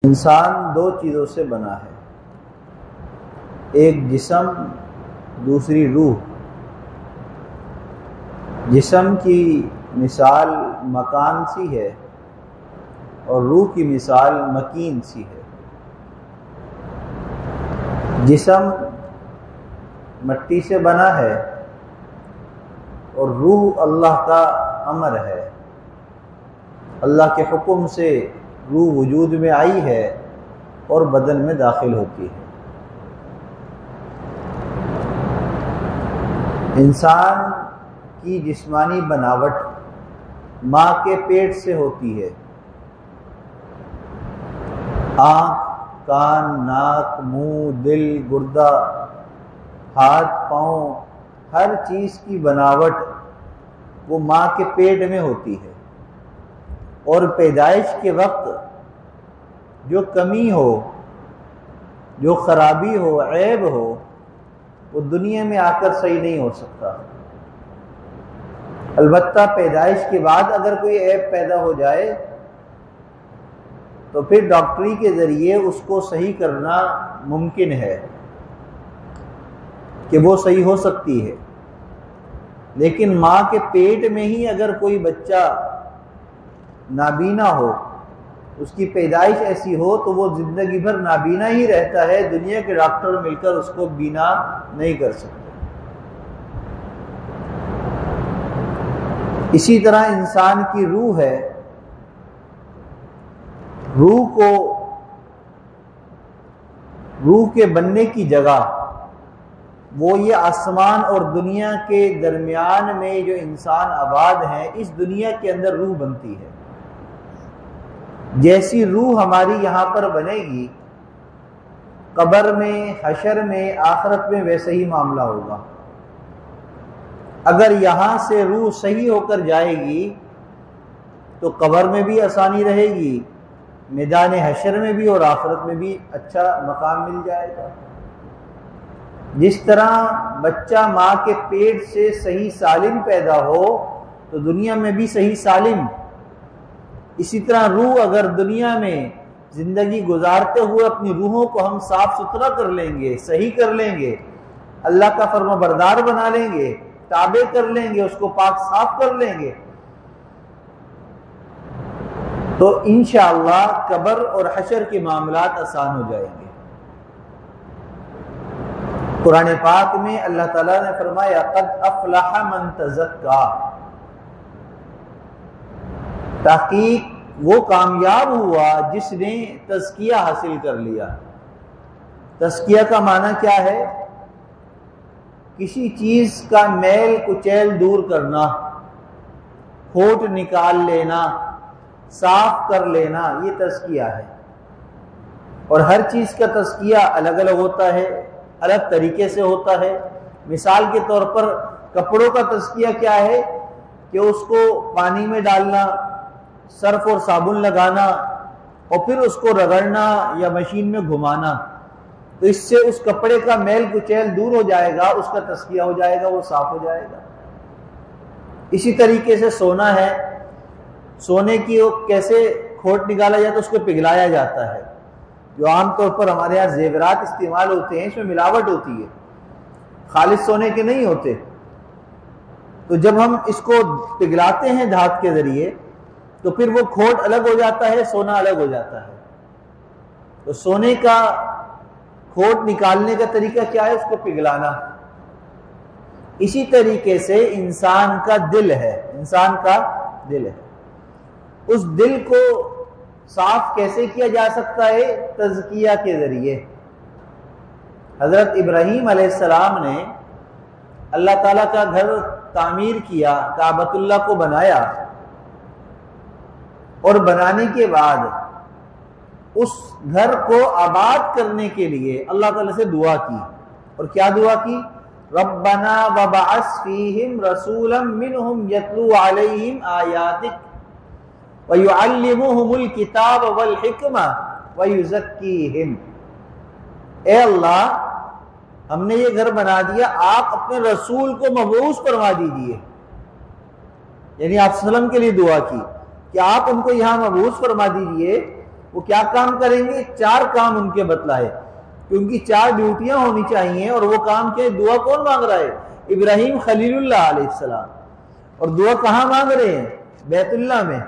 انسان دو چیزوں سے بنا ہے، ایک جسم، دوسری روح۔ جسم کی مثال مکان سی ہے اور روح کی مثال مکین سی ہے۔ جسم مٹی سے بنا ہے اور روح اللہ کا امر ہے، اللہ کے حکم سے روح وجود میں آئی ہے اور بدن میں داخل ہوتی ہے۔ انسان کی جسمانی بناوٹ ماں کے پیٹ سے ہوتی ہے۔ آنکھ، کان، ناک، منہ، دل، گردہ، ہاتھ، پاؤں، ہر چیز کی بناوٹ وہ ماں کے پیٹ میں ہوتی ہے، اور پیدائش کے وقت جو کمی ہو، جو خرابی ہو، عیب ہو، وہ دنیا میں آ کر صحیح نہیں ہو سکتا۔ البتہ پیدائش کے بعد اگر کوئی عیب پیدا ہو جائے تو پھر ڈاکٹری کے ذریعے اس کو صحیح کرنا ممکن ہے کہ وہ صحیح ہو سکتی ہے۔ لیکن ماں کے پیٹ میں ہی اگر کوئی بچہ نابینا ہو، اس کی پیدائش ایسی ہو، تو وہ زندگی بھر نابینا ہی رہتا ہے، دنیا کے ڈاکٹر مل کر اس کو بینا نہیں کر سکتے۔ اسی طرح انسان کی روح ہے، روح کے بننے کی جگہ وہ یہ آسمان اور دنیا کے درمیان میں جو انسان آباد ہیں، اس دنیا کے اندر روح بنتی ہے۔ جیسی روح ہماری یہاں پر بنے گی، قبر میں، حشر میں، آخرت میں ویسے ہی معاملہ ہوگا۔ اگر یہاں سے روح صحیح ہو کر جائے گی تو قبر میں بھی آسانی رہے گی، میدان حشر میں بھی اور آخرت میں بھی اچھا مقام مل جائے گا۔ جس طرح بچہ ماں کے پیٹ سے صحیح سالم پیدا ہو تو دنیا میں بھی صحیح سالم، اسی طرح روح اگر دنیا میں زندگی گزارتے ہوئے اپنی روحوں کو ہم صاف ستھرا کر لیں گے، صحیح کر لیں گے، اللہ کا فرما بردار بنا لیں گے، تابع کر لیں گے، اس کو پاک صاف کر لیں گے، تو انشاءاللہ قبر اور حشر کے معاملات آسان ہو جائیں گے۔ قرآن پاک میں اللہ تعالیٰ نے فرمایا قد افلح من تزکا، تحقیق وہ کامیاب ہوا جس نے تزکیہ حاصل کر لیا۔ تزکیہ کا معنی کیا ہے؟ کسی چیز کا میل کچیل دور کرنا، کھوٹ نکال لینا، صاف کر لینا، یہ تزکیہ ہے۔ اور ہر چیز کا تزکیہ الگ الگ ہوتا ہے، الگ طریقے سے ہوتا ہے۔ مثال کے طور پر کپڑوں کا تزکیہ کیا ہے کہ اس کو پانی میں ڈالنا، سرف اور صابن لگانا اور پھر اس کو رگڑنا یا مشین میں گھمانا، تو اس سے اس کپڑے کا میل کچیل دور ہو جائے گا، اس کا تزکیہ ہو جائے گا، وہ صاف ہو جائے گا۔ اسی طریقے سے سونا ہے، سونے کی کیسے کھوٹ نکالا جاتا ہے، اس کو پگھلایا جاتا ہے۔ جو عام طور پر ہمارے یہاں زیورات استعمال ہوتے ہیں، اس میں ملاوٹ ہوتی ہے، خالص سونے کے نہیں ہوتے۔ تو جب ہم اس کو پگھلاتے ہیں دھات کے ذریعے تو پھر وہ کھوٹ الگ ہو جاتا ہے، سونا الگ ہو جاتا ہے۔ تو سونے کا کھوٹ نکالنے کا طریقہ کیا ہے؟ اس کو پگھلانا۔ اسی طریقے سے انسان کا دل ہے، انسان کا دل ہے، اس دل کو صاف کیسے کیا جا سکتا ہے؟ تزکیہ کے ذریعے۔ حضرت ابراہیم علیہ السلام نے اللہ تعالیٰ کا گھر تعمیر کیا، کعبۃ اللہ کو بنایا، اور بنانے کے بعد اس گھر کو آباد کرنے کے لیے اللہ تعالیٰ سے دعا کی، اور کیا دعا کی؟ ربنا وبعث فیہم رسولا منہم یتلو علیہم آیاتک وَيُعَلِّمُهُمُ الْكِتَابَ وَالْحِكْمَةَ وَيُزَكِّيهِمْ۔ اے اللہ، ہم نے یہ گھر بنا دیا، آپ اپنے رسول کو مبعوث فرما دیجئے، یعنی آپ صلی اللہ علیہ وسلم کے لیے دعا کی کہ آپ ان کو یہاں مبعوث فرما دیجئے وہ کیا کام کریں گے؟ 4 کام ان کے بتلائے کہ ان کی 4 ڈیوٹیاں ہونی چاہیے، اور وہ کام کیا ہے؟ دعا کون مانگ رہا ہے؟ ابراہیم خلیل اللہ علیہ السلام، اور دعا کہاں مانگ رہے ہیں؟ بیت اللہ میں،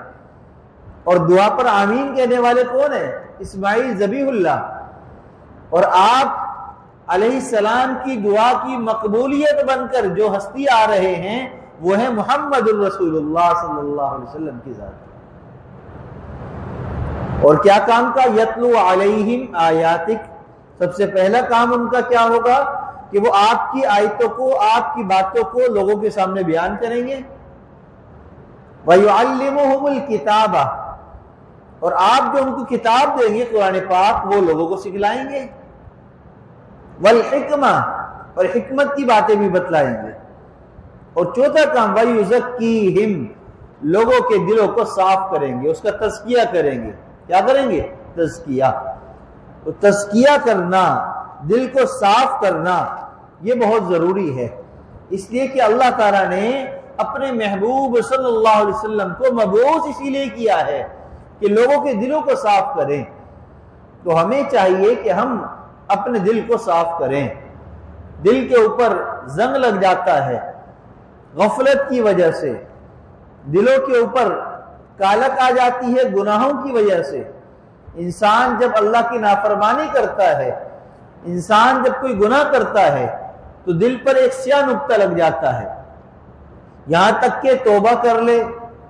اور دعا پر آمین کہنے والے کون ہیں؟ اسماعیل ذبیح اللہ، اور آپ علیہ السلام کی دعا کی مقبولیت بن کر جو ہستی آ رہے ہیں وہ ہے محمد الرسول اللہ صلی اللہ علیہ وسلم کی ذات۔ اور کیا کام کا؟ یتلو علیہم آیاتک، سب سے پہلا کام ان کا کیا ہوگا کہ وہ آپ کی آیتوں کو، آپ کی باتوں کو لوگوں کے سامنے بیان کریں گے۔ وَيُعَلِّمُهُمُ الْكِتَابَ، اور آپ جو ان کو کتاب دیں گے قرآن پاک، وہ لوگوں کو سکھلائیں گے۔ وَالْحِکْمَةَ، اور حکمت کی باتیں بھی بتلائیں گے۔ اور چوتھا کام وَيُزَكِّيهِمْ، لوگوں کے دلوں کو صاف کریں گے، اس کا تزکیہ کریں گے۔ کیا کریں گے؟ تزکیہ۔ تو تزکیہ کرنا، دل کو صاف کرنا، یہ بہت ضروری ہے، اس لیے کہ اللہ تعالیٰ نے اپنے محبوب صلی اللہ علیہ وسلم کو مبعوث اسی لیے کیا ہے کہ لوگوں کے دلوں کو صاف کریں۔ تو ہمیں چاہیے کہ ہم اپنے دل کو صاف کریں۔ دل کے اوپر زنگ لگ جاتا ہے غفلت کی وجہ سے، دلوں کے اوپر کالک آ جاتی ہے گناہوں کی وجہ سے۔ انسان جب اللہ کی نافرمانی کرتا ہے، انسان جب کوئی گناہ کرتا ہے تو دل پر ایک سیاہ نقطہ لگ جاتا ہے، یہاں تک کہ توبہ کر لے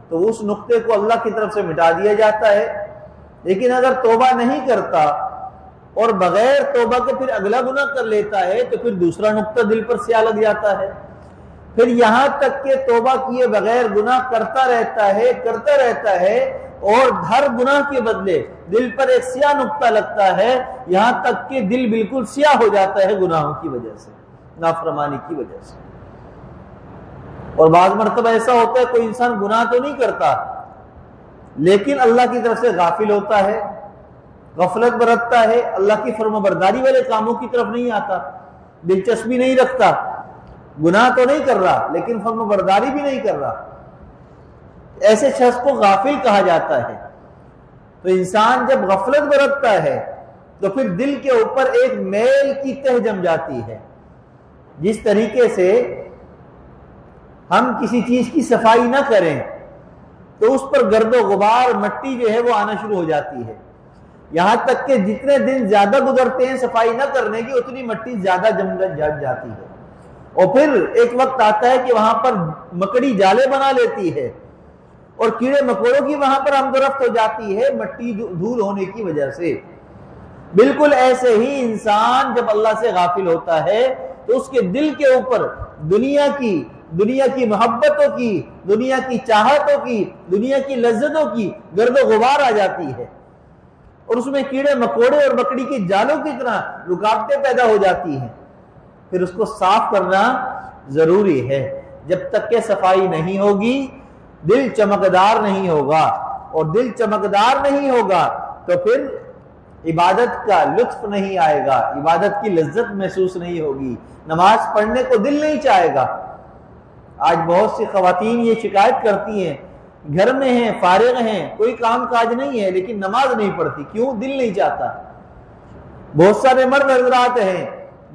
تو اس نقطے کو اللہ کی طرف سے مٹا دیا جاتا ہے۔ لیکن اگر توبہ نہیں کرتا اور بغیر توبہ کے پھر اگلا گناہ کر لیتا ہے تو پھر دوسرا نقطہ دل پر سیاہ لگ جاتا ہے، پھر یہاں تک کہ توبہ کیے بغیر گناہ کرتا رہتا ہے اور ہر گناہ کے بدلے دل پر ایک سیاہ نقطہ لگتا ہے، یہاں تک کہ دل بالکل سیاہ ہو جاتا ہے گناہوں کی وجہ سے، نافرمانی کی وجہ سے۔ اور بعض مرتبہ ایسا ہوتا ہے کوئی انسان گناہ تو نہیں کرتا لیکن اللہ کی طرف سے غافل ہوتا ہے، غفلت برتتا ہے، اللہ کی فرما برداری والے کاموں کی طرف نہیں آتا، دلچسپی نہیں رکھتا، گناہ تو نہیں کر رہا لیکن فرما برداری بھی نہیں کر رہا، ایسے شخص کو غافل کہا جاتا ہے۔ تو انسان جب غفلت برتتا ہے تو پھر دل کے اوپر ایک میل کی تہ جم جاتی ہے۔ جس طریقے سے ہم کسی چیز کی صفائی نہ کریں تو اس پر گرد و غبار، مٹی جو ہے وہ آنا شروع ہو جاتی ہے، یہاں تک کہ جتنے دن زیادہ گزرتے ہیں صفائی نہ کرنے کی اتنی مٹی زیادہ جم جاتی ہے، اور پھر ایک وقت آتا ہے کہ وہاں پر مکڑی جالے بنا لیتی ہے اور کیڑے مکوڑوں کی وہاں پر آمد و رفت ہو جاتی ہے مٹی دھول ہونے کی وجہ سے۔ بالکل ایسے ہی انسان جب اللہ سے غافل ہوتا ہے تو اس کے دل کے اوپر دنیا کی محبتوں کی، دنیا کی چاہتوں کی، دنیا کی لذتوں کی گرد و غبار آ جاتی ہے، اور اس میں کیڑے مکوڑے اور مکڑی کے جالوں کی طرح رکاوٹیں پیدا ہو جاتی ہیں۔ پھر اس کو صاف کرنا ضروری ہے۔ جب تک کہ صفائی نہیں ہوگی دل چمکدار نہیں ہوگا، اور دل چمکدار نہیں ہوگا تو پھر عبادت کا لطف نہیں آئے گا، عبادت کی لذت محسوس نہیں ہوگی، نماز پڑھنے کو دل نہیں چاہے گا۔ آج بہت سی خواتین یہ شکایت کرتی ہیں، گھر میں ہیں، فارغ ہیں، کوئی کام کاج نہیں ہے لیکن نماز نہیں پڑھتی، کیوں؟ دل نہیں چاہتا۔ بہت سارے مرد حضرات ہیں،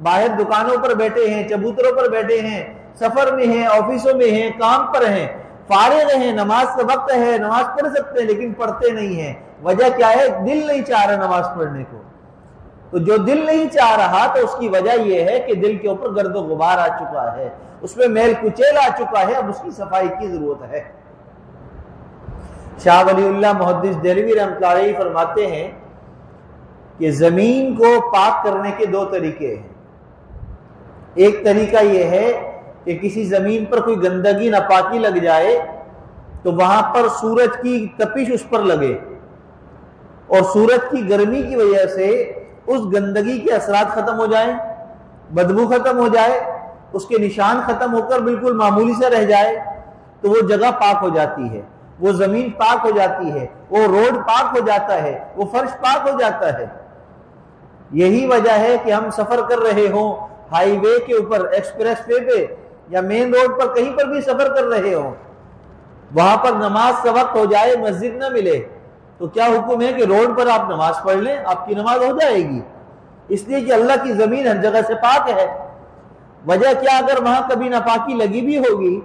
باہر دکانوں پر بیٹھے ہیں، چبوتروں پر بیٹھے ہیں، سفر میں ہیں، آفسوں میں ہیں، کام پر ہیں، فارغ ہیں، نماز کا وقت ہے، نماز پڑھ سکتے ہیں لیکن پڑھتے نہیں ہیں۔ وجہ کیا ہے؟ دل نہیں چاہ رہا نماز پڑھنے کو۔ تو جو دل نہیں چاہ رہا تو اس کی وجہ یہ ہے کہ دل کے اوپر گرد و غبار آ چکا ہے، اس میں میل کچیل آ چکا ہے، اب اس کی صفائی کی ضرورت ہے۔ شاہ ولی اللہ محدث دہلوی رحمۃ اللہ علیہ فرماتے ہیں کہ زمین کو پاک کرنے کے 2 طریقے ہیں۔ ایک طریقہ یہ ہے کہ کسی زمین پر کوئی گندگی ناپاکی لگ جائے تو وہاں پر سورج کی تپش اس پر لگے اور سورج کی گرمی کی وجہ سے اس گندگی کے اثرات ختم ہو جائیں، بدبو ختم ہو جائے، اس کے نشان ختم ہو کر بالکل معمولی سے رہ جائے، تو وہ جگہ پاک ہو جاتی ہے، وہ زمین پاک ہو جاتی ہے، وہ روڈ پاک ہو جاتا ہے، وہ فرش پاک ہو جاتا ہے۔ یہی وجہ ہے کہ ہم سفر کر رہے ہوں ہائی وے کے اوپر، ایکسپریس وے پہ یا مین روڈ پر کہیں پر بھی سفر کر رہے ہوں، وہاں پر نماز کا وقت ہو جائے، مسجد نہ ملے تو کیا حکم ہے کہ روڈ پر آپ نماز پڑھ لیں، آپ کی نماز ہو جائے گی، اس لیے کہ اللہ کی زمین ہر جگہ سے پاک ہے۔ وجہ کیا؟ اگر وہاں کبھی ناپاکی لگی بھی ہوگی،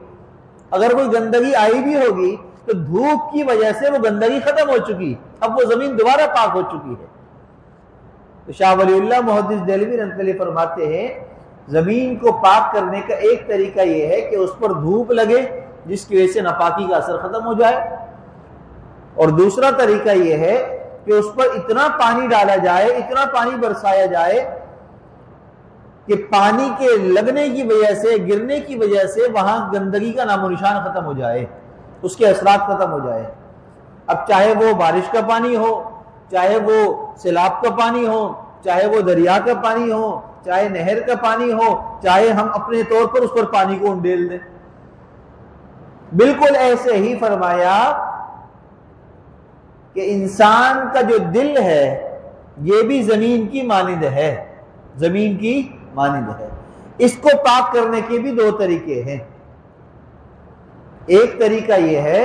اگر کوئی گندگی آئی بھی ہوگی تو دھوپ کی وجہ سے وہ گندگی ختم ہو چکی، اب وہ زمین دوبارہ پاک ہو چکی ہے۔ تو شاہ ولی اللہ محدث دہلوی رحمۃ اللہ فرماتے ہیں زمین کو پاک کرنے کا ایک طریقہ یہ ہے کہ اس پر دھوپ لگے جس کی وجہ سے ناپاکی کا اثر ختم ہو جائے، اور دوسرا طریقہ یہ ہے کہ اس پر اتنا پانی ڈالا جائے، اتنا پانی برسایا جائے کہ پانی کے لگنے کی وجہ سے، گرنے کی وجہ سے وہاں گندگی کا نام و نشان ختم ہو جائے، اس کے اثرات ختم ہو جائے۔ اب چاہے وہ بارش کا پانی ہو، چاہے وہ سیلاب کا پانی ہو، چاہے وہ دریا کا پانی ہو، چاہے نہر کا پانی ہو، چاہے ہم اپنے طور پر اس پر پانی کو انڈیل دیں۔ بالکل ایسے ہی فرمایا کہ انسان کا جو دل ہے یہ بھی زمین کی مانند ہے، زمین کی مانند ہے۔ اس کو پاک کرنے کے بھی دو طریقے ہیں۔ ایک طریقہ یہ ہے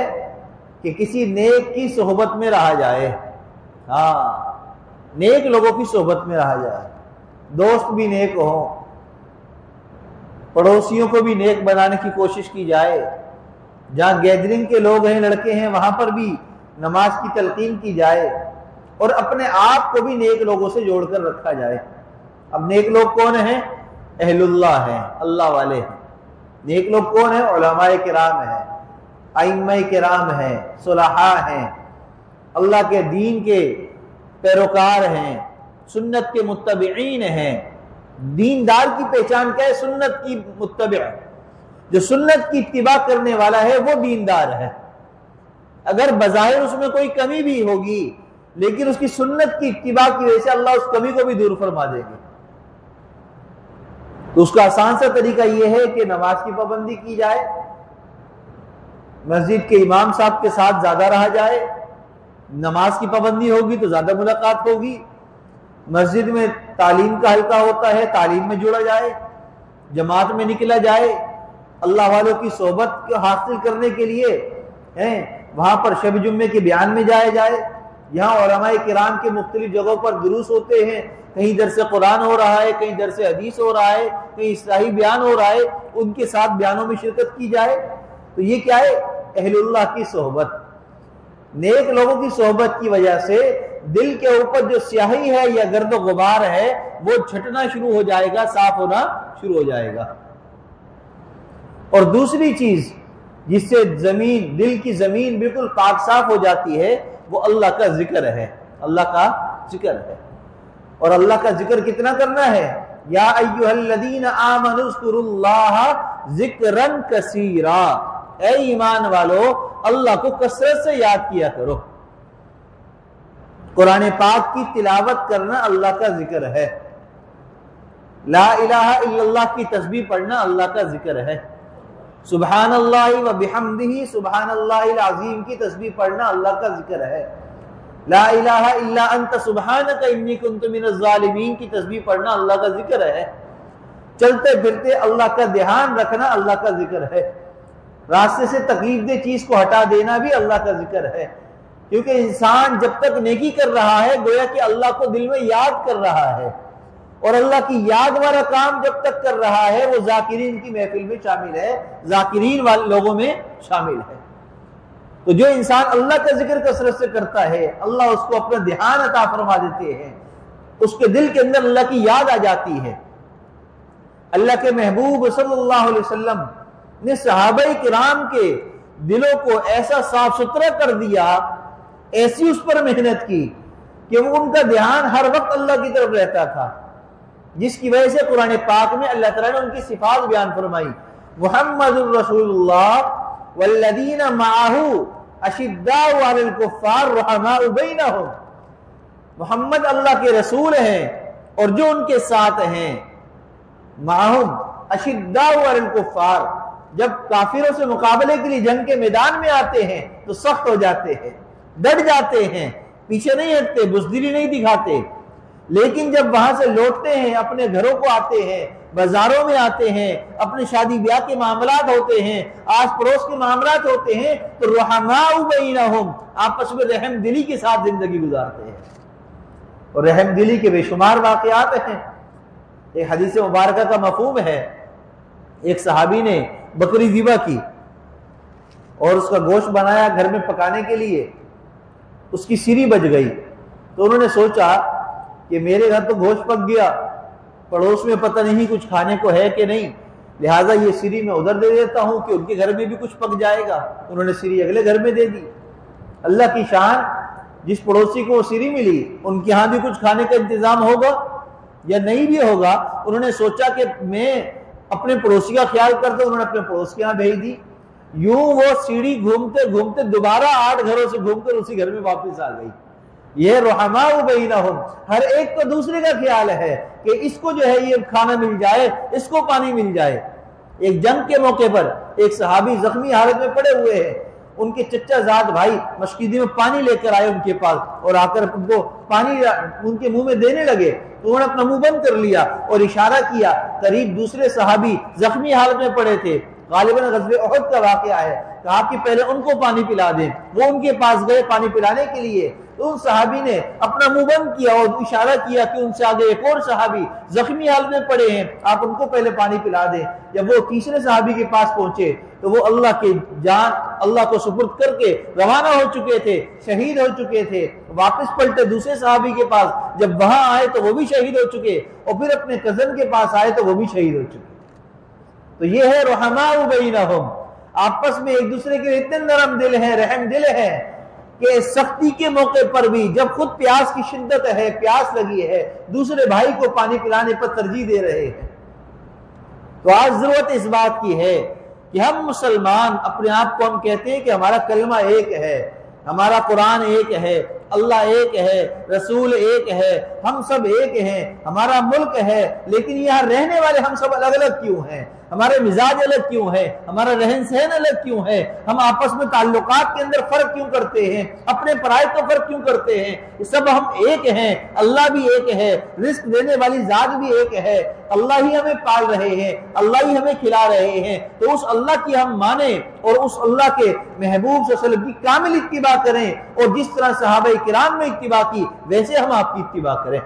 کہ کسی نیک کی صحبت میں رہا جائے، نیک لوگوں کی صحبت میں رہا جائے، دوست بھی نیک ہوں، پڑوسیوں کو بھی نیک بنانے کی کوشش کی جائے، جہاں گیدرنگ کے لوگ ہیں، لڑکے ہیں، وہاں پر بھی نماز کی تلقین کی جائے، اور اپنے آپ کو بھی نیک لوگوں سے جوڑ کر رکھا جائے۔ اب نیک لوگ کون ہیں؟ اہل اللہ ہیں، اللہ والے ہیں۔ نیک لوگ کون ہیں؟ علماء کرام ہیں، ائمہ کرام ہیں، صلحاء ہیں، اللہ کے دین کے پیروکار ہیں، سنت کے متبعین ہیں۔ دیندار کی پہچان کیا ہے؟ سنت کی متبع، جو سنت کی اتباع کرنے والا ہے وہ دیندار ہے۔ اگر بظاہر اس میں کوئی کمی بھی ہوگی لیکن اس کی سنت کی اتباع کی وجہ سے اللہ اس کمی کو بھی دور فرما دے گے۔ تو اس کا آسان سا طریقہ یہ ہے کہ نماز کی پابندی کی جائے، مسجد کے امام صاحب کے ساتھ زیادہ رہا جائے، نماز کی پابندی ہوگی تو زیادہ ملاقات ہوگی، مسجد میں تعلیم کا حلقہ ہوتا ہے، تعلیم میں جڑا جائے، جماعت میں نکلا جائے، اللہ والوں کی صحبت کو حاصل کرنے کے لیے وہاں پر شب جمعے کے بیان میں جایا جائے، یہاں علماء کرام کے مختلف جگہوں پر دروس ہوتے ہیں، کہیں درس قرآن ہو رہا ہے، کہیں درس حدیث ہو رہا ہے، کہیں اصلاحی بیان ہو رہا ہے، ان کے ساتھ بیانوں میں شرکت کی جائے۔ تو یہ کیا ہے؟ اہل اللہ کی صحبت۔ نیک لوگوں کی صحبت کی وجہ سے دل کے اوپر جو سیاہی ہے یا گرد و غبار ہے وہ چھٹنا شروع ہو جائے گا، صاف ہونا شروع ہو جائے گا۔ اور دوسری چیز جس سے زمین، دل کی زمین بالکل پاک صاف ہو جاتی ہے وہ اللہ کا ذکر ہے، اللہ کا ذکر ہے۔ اور اللہ کا ذکر کتنا کرنا ہے؟ یا ایھا الذین آمنوا اذکروا اللہ ذکرا کثیرا، اے ایمان والو اللہ کو کثرت سے یاد کیا کرو۔ قرآن پاک کی تلاوت کرنا اللہ کا ذکر ہے، لا الہ الا اللہ کی تسبیح پڑھنا اللہ کا ذکر ہے، سبحان اللہ و بحمدہ سبحان اللہ العظیم کی تسبیح پڑھنا اللہ کا ذکر ہے، لا الہ الا انت سبحانک انی کنت من الظالمین کی تسبیح پڑھنا اللہ کا ذکر ہے، چلتے پھرتے اللہ کا دھیان رکھنا اللہ کا ذکر ہے، راستے سے تکلیف دہ چیز کو ہٹا دینا بھی اللہ کا ذکر ہے، کیونکہ انسان جب تک نیکی کر رہا ہے گویا کہ اللہ کو دل میں یاد کر رہا ہے، اور اللہ کی یاد والا کام جب تک کر رہا ہے وہ ذاکرین کی محفل میں شامل ہے، ذاکرین والے لوگوں میں شامل ہے۔ تو جو انسان اللہ کا ذکر کثرت سے کرتا ہے اللہ اس کو اپنا دھیان عطا فرما دیتے ہیں، اس کے دل کے اندر اللہ کی یاد آ جاتی ہے۔ اللہ کے محبوب صلی اللہ علیہ وسلم نے صحابہ کرام کے دلوں کو ایسا صاف ستھرا کر دیا، ایسی اس پر محنت کی کہ وہ ان کا دھیان ہر وقت اللہ کی طرف رہتا تھا، جس کی وجہ سے قرآن پاک میں اللہ تعالیٰ نے ان کی صفات بیان فرمائی، محمد الرسول اللہ والذین معہ اشداء علی الکفار رحماء بینہم، محمد اللہ کے رسول ہیں اور جو ان کے ساتھ ہیں، معہم اشداء علی الکفار، جب کافروں سے مقابلے کے لیے جنگ کے میدان میں آتے ہیں تو سخت ہو جاتے ہیں، ڈٹ جاتے ہیں، پیچھے نہیں ہٹتے، بزدلی نہیں دکھاتے، لیکن جب وہاں سے لوٹتے ہیں اپنے گھروں کو آتے ہیں بازاروں میں آتے ہیں، اپنے شادی بیاہ کے معاملات ہوتے ہیں، آس پڑوس کے معاملات ہوتے ہیں، تو رحماء بینہم، آپس میں رحم دلی کے ساتھ زندگی گزارتے ہیں، اور رحم دلی کے بے شمار واقعات ہیں۔ ایک حدیث مبارکہ کا مفہوم ہے، ایک صحابی نے بکری ذبح کی اور اس کا گوشت بنایا گھر میں پکانے کے لیے، اس کی سری بچ گئی، تو انہوں نے سوچا کہ میرے گھر تو گوشت پک گیا، پڑوس میں پتہ نہیں کچھ کھانے کو ہے کہ نہیں، لہٰذا یہ سری میں ادھر دے دیتا ہوں کہ ان کے گھر میں بھی کچھ پک جائے گا۔ انہوں نے سری اگلے گھر میں دے دی۔ اللہ کی شان، جس پڑوسی کو وہ سری ملی ان کے ہاں بھی کچھ کھانے کا انتظام ہوگا یا نہیں بھی ہوگا، انہوں نے سوچا کہ میں اپنے پڑوسی کا خیال کرتا، انہوں نے اپنے پڑوس کے ہاں بھیج دی۔ یوں وہ سیڑھی گھومتے گھومتے دوبارہ 8 گھروں سے گھوم کر اسی گھر میں واپس آ گئی۔ یہ رحماء بینہم، ہر ایک کو دوسرے کا خیال ہے کہ اس کو جو ہے یہ کھانا مل جائے، اس کو پانی مل جائے۔ ایک جنگ کے موقع پر ایک صحابی زخمی حالت میں پڑے ہوئے ہیں، ان کے چچا زاد بھائی مشکیدی میں پانی لے کر آئے ان کے پاس، اور آ کر ان کو پانی ان کے منہ میں دینے لگے تو انہوں نے اپنا منہ بند کر لیا اور اشارہ کیا۔ قریب دوسرے صحابی زخمی حالت میں پڑے تھے، غالباً غزوہ احد کا واقعہ ہے، کہا کہ پہلے ان کو پانی پلا دیں۔ وہ ان کے پاس گئے پانی پلانے کے لیے، تو ان صحابی نے اپنا منہ بند کیا اور اشارہ کیا کہ ان سے آگے ایک اور صحابی زخمی حالت میں پڑے ہیں، آپ ان کو پہلے پانی پلا دیں۔ جب وہ تیسرے صحابی کے پاس پہنچے تو وہ اللہ کی جان اللہ کو سپرد کر کے روانہ ہو چکے تھے، شہید ہو چکے تھے۔ واپس پلٹے دوسرے صحابی کے پاس، جب وہاں آئے تو وہ بھی شہید ہو چکے، اور پھر اپنے کزن کے پاس آئے تو وہ بھی شہید ہو چکے۔ تو یہ ہے رحماء بینہم، آپس میں ایک دوسرے کے اتنے نرم دل ہیں، رحم دل ہیں کہ سختی کے موقع پر بھی جب خود پیاس کی شدت ہے، پیاس لگی ہے، دوسرے بھائی کو پانی پلانے پر ترجیح دے رہے ہیں۔ تو آج ضرورت اس بات کی ہے کہ ہم مسلمان اپنے آپ کو ہم کہتے ہیں کہ ہمارا کلمہ ایک ہے، ہمارا قرآن ایک ہے، اللہ ایک ہے، رسول ایک ہے، ہم سب ایک ہیں، ہمارا ملک ہے، لیکن یہاں رہنے والے ہم سب الگ الگ کیوں ہیں؟ ہمارے مزاج الگ کیوں ہے؟ ہمارا رہن سہن الگ کیوں ہے؟ ہم آپس میں تعلقات کے اندر فرق کیوں کرتے ہیں؟ اپنے پرائے کو فرق کیوں کرتے ہیں؟ یہ سب ہم ایک ہیں، اللہ بھی ایک ہے، رزق دینے والی ذات بھی ایک ہے، اللہ ہی ہمیں پال رہے ہیں، اللہ ہی ہمیں کھلا رہے ہیں۔ تو اس اللہ کی ہم مانیں اور اس اللہ کے محبوب صلی اللہ علیہ وسلم کی کامل اتباع کریں، اور جس طرح صحابہ کرام نے اتباع کی ویسے ہم آپ کی اتباع کریں،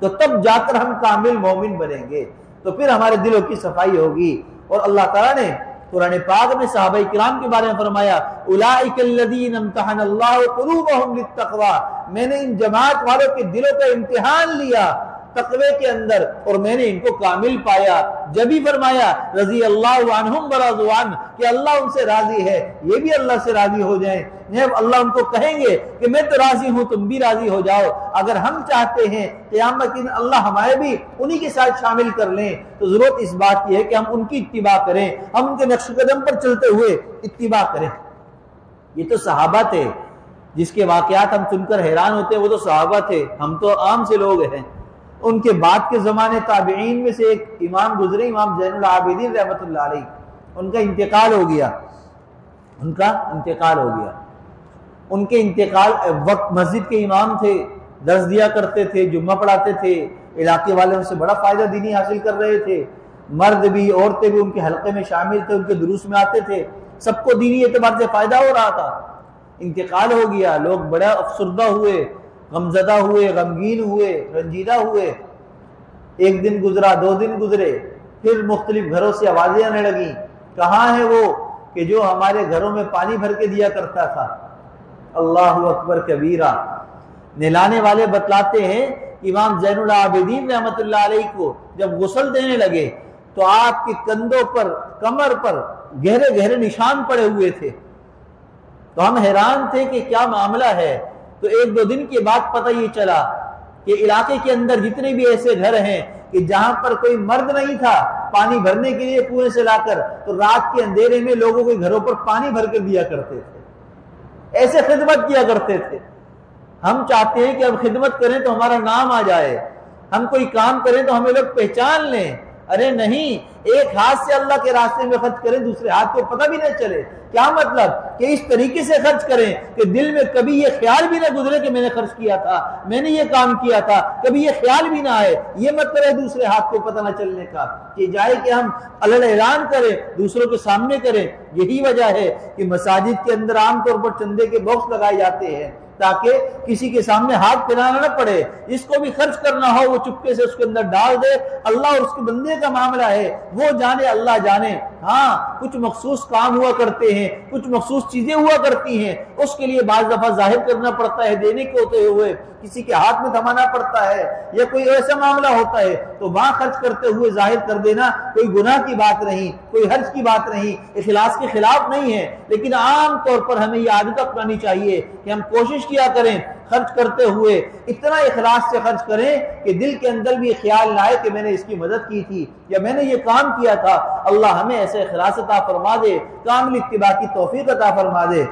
تو تب جا کر ہم کامل مومن بنیں گے، تو پھر ہمارے دلوں کی صفائی ہوگی۔ اور اللہ تعالیٰ نے قرآن پاک میں صحابہ کرام کے بارے میں فرمایا اولئک الذین امتحن اللہ قلوبہم للتقوی، میں نے ان جماعت والوں کے دلوں کا امتحان لیا تقوی کے اندر، اور میں نے ان کو کامل پایا۔ جب ہی فرمایا رضی اللہ عنہم ورضوا عنہ، کہ اللہ ان سے راضی ہے، یہ بھی اللہ سے راضی ہو جائیں۔ اللہ ان کو کہیں گے کہ میں تو راضی ہوں، تم بھی راضی ہو جاؤ۔ اگر ہم چاہتے ہیں قیامت کے دن اللہ ہمارے بھی انہی کے ساتھ شامل کر لیں، تو ضرورت اس بات کی ہے کہ ہم ان کی اتباع کریں، ہم ان کے نقش قدم پر چلتے ہوئے اتباع کریں۔ یہ تو صحابہ تھے جس کے واقعات ہم سن کر حیران ہوتے ہیں، وہ تو صحابہ تھے، ہم تو عام سے لوگ ہیں۔ ان کے بعد کے زمانے تابعین میں سے ایک امام گزرے، امام زین العابدین رحمۃ اللہ علیہ، ان کا انتقال ہو گیا، ان کا انتقال ہو گیا۔ ان کے انتقال وقت مسجد کے امام تھے، درس دیا کرتے تھے، جمعہ پڑھاتے تھے، علاقے والے ان سے بڑا فائدہ دینی حاصل کر رہے تھے، مرد بھی عورتیں بھی ان کے حلقے میں شامل تھے، ان کے دروس میں آتے تھے، سب کو دینی اعتبار سے فائدہ ہو رہا تھا۔ انتقال ہو گیا، لوگ بڑا افسردہ ہوئے، غمزدہ ہوئے، غمگین ہوئے، رنجیدہ ہوئے۔ ایک دن گزرا، 2 دن گزرے، پھر مختلف گھروں سے آوازیں آنے لگیں، کہاں ہے وہ کہ جو ہمارے گھروں میں پانی بھر کے دیا کرتا تھا؟ اللہ اکبر کبیرہ۔ نہلانے والے بتلاتے ہیں امام زین العابدین رحمۃ اللہ علیہ کو جب غسل دینے لگے تو آپ کے کندھوں پر، کمر پر گہرے گہرے نشان پڑے ہوئے تھے۔ تو ہم حیران تھے کہ کیا معاملہ ہے۔ تو 1-2 دن کے بعد پتہ یہ چلا کہ علاقے کے اندر جتنے بھی ایسے گھر ہیں کہ جہاں پر کوئی مرد نہیں تھا پانی بھرنے کے لیے کنویں سے لا کر، تو رات کے اندھیرے میں لوگوں کے گھروں پر پانی بھر کر دیا کرتے تھے، ایسے خدمت کیا کرتے تھے۔ ہم چاہتے ہیں کہ اب خدمت کریں تو ہمارا نام آ جائے، ہم کوئی کام کریں تو ہمیں لوگ پہچان لیں، ارے نہیں، ایک ہاتھ سے اللہ کے راستے میں خرچ کریں، دوسرے ہاتھ کو پتہ بھی نہ چلے۔ کیا مطلب؟ کہ اس طریقے سے خرچ کریں کہ دل میں کبھی یہ خیال بھی نہ گزرے کہ میں نے خرچ کیا تھا، میں نے یہ کام کیا تھا، کبھی یہ خیال بھی نہ آئے۔ یہ مطلب ہے دوسرے ہاتھ کو پتہ نہ چلنے کا، کہ جائے کہ ہم علل اعلان کریں، دوسروں کے سامنے کریں۔ یہی وجہ ہے کہ مساجد کے اندر عام طور پر چندے کے باکس لگائے جاتے ہیں تاکہ کسی کے سامنے ہاتھ پھیلانا نہ پڑے، جس کو بھی خرچ کرنا ہو وہ چپکے سے اس کے اندر ڈال دے۔ اللہ اور اس کے بندے کا معاملہ ہے، وہ جانے، اللہ جانے۔ ہاں کچھ مخصوص کام ہوا کرتے ہیں، کچھ مخصوص چیزیں ہوا کرتی ہیں، اس کے لیے بعض دفعہ ظاہر کرنا پڑتا ہے، دینے کے ہوتے ہوئے کسی کے ہاتھ میں تھمانا پڑتا ہے، یا کوئی ایسا معاملہ ہوتا ہے تو وہاں خرچ کرتے ہوئے ظاہر کر دینا کوئی گناہ کی بات نہیں، کوئی حرج کی بات نہیں، اخلاص کے خلاف نہیں ہے۔ لیکن عام طور پر ہمیں یہ عادت اپنانی چاہیے کہ ہم کوشش کیا کریں خرچ کرتے ہوئے اتنا اخلاص سے خرچ کریں کہ دل کے اندر بھی خیال نہ آئے کہ میں نے اس کی مدد کی تھی یا میں نے یہ کام کیا تھا۔ اللہ ہمیں ایسے اخلاص عطا فرما دے، کامل اتباع کی توفیق عطا فرما دے۔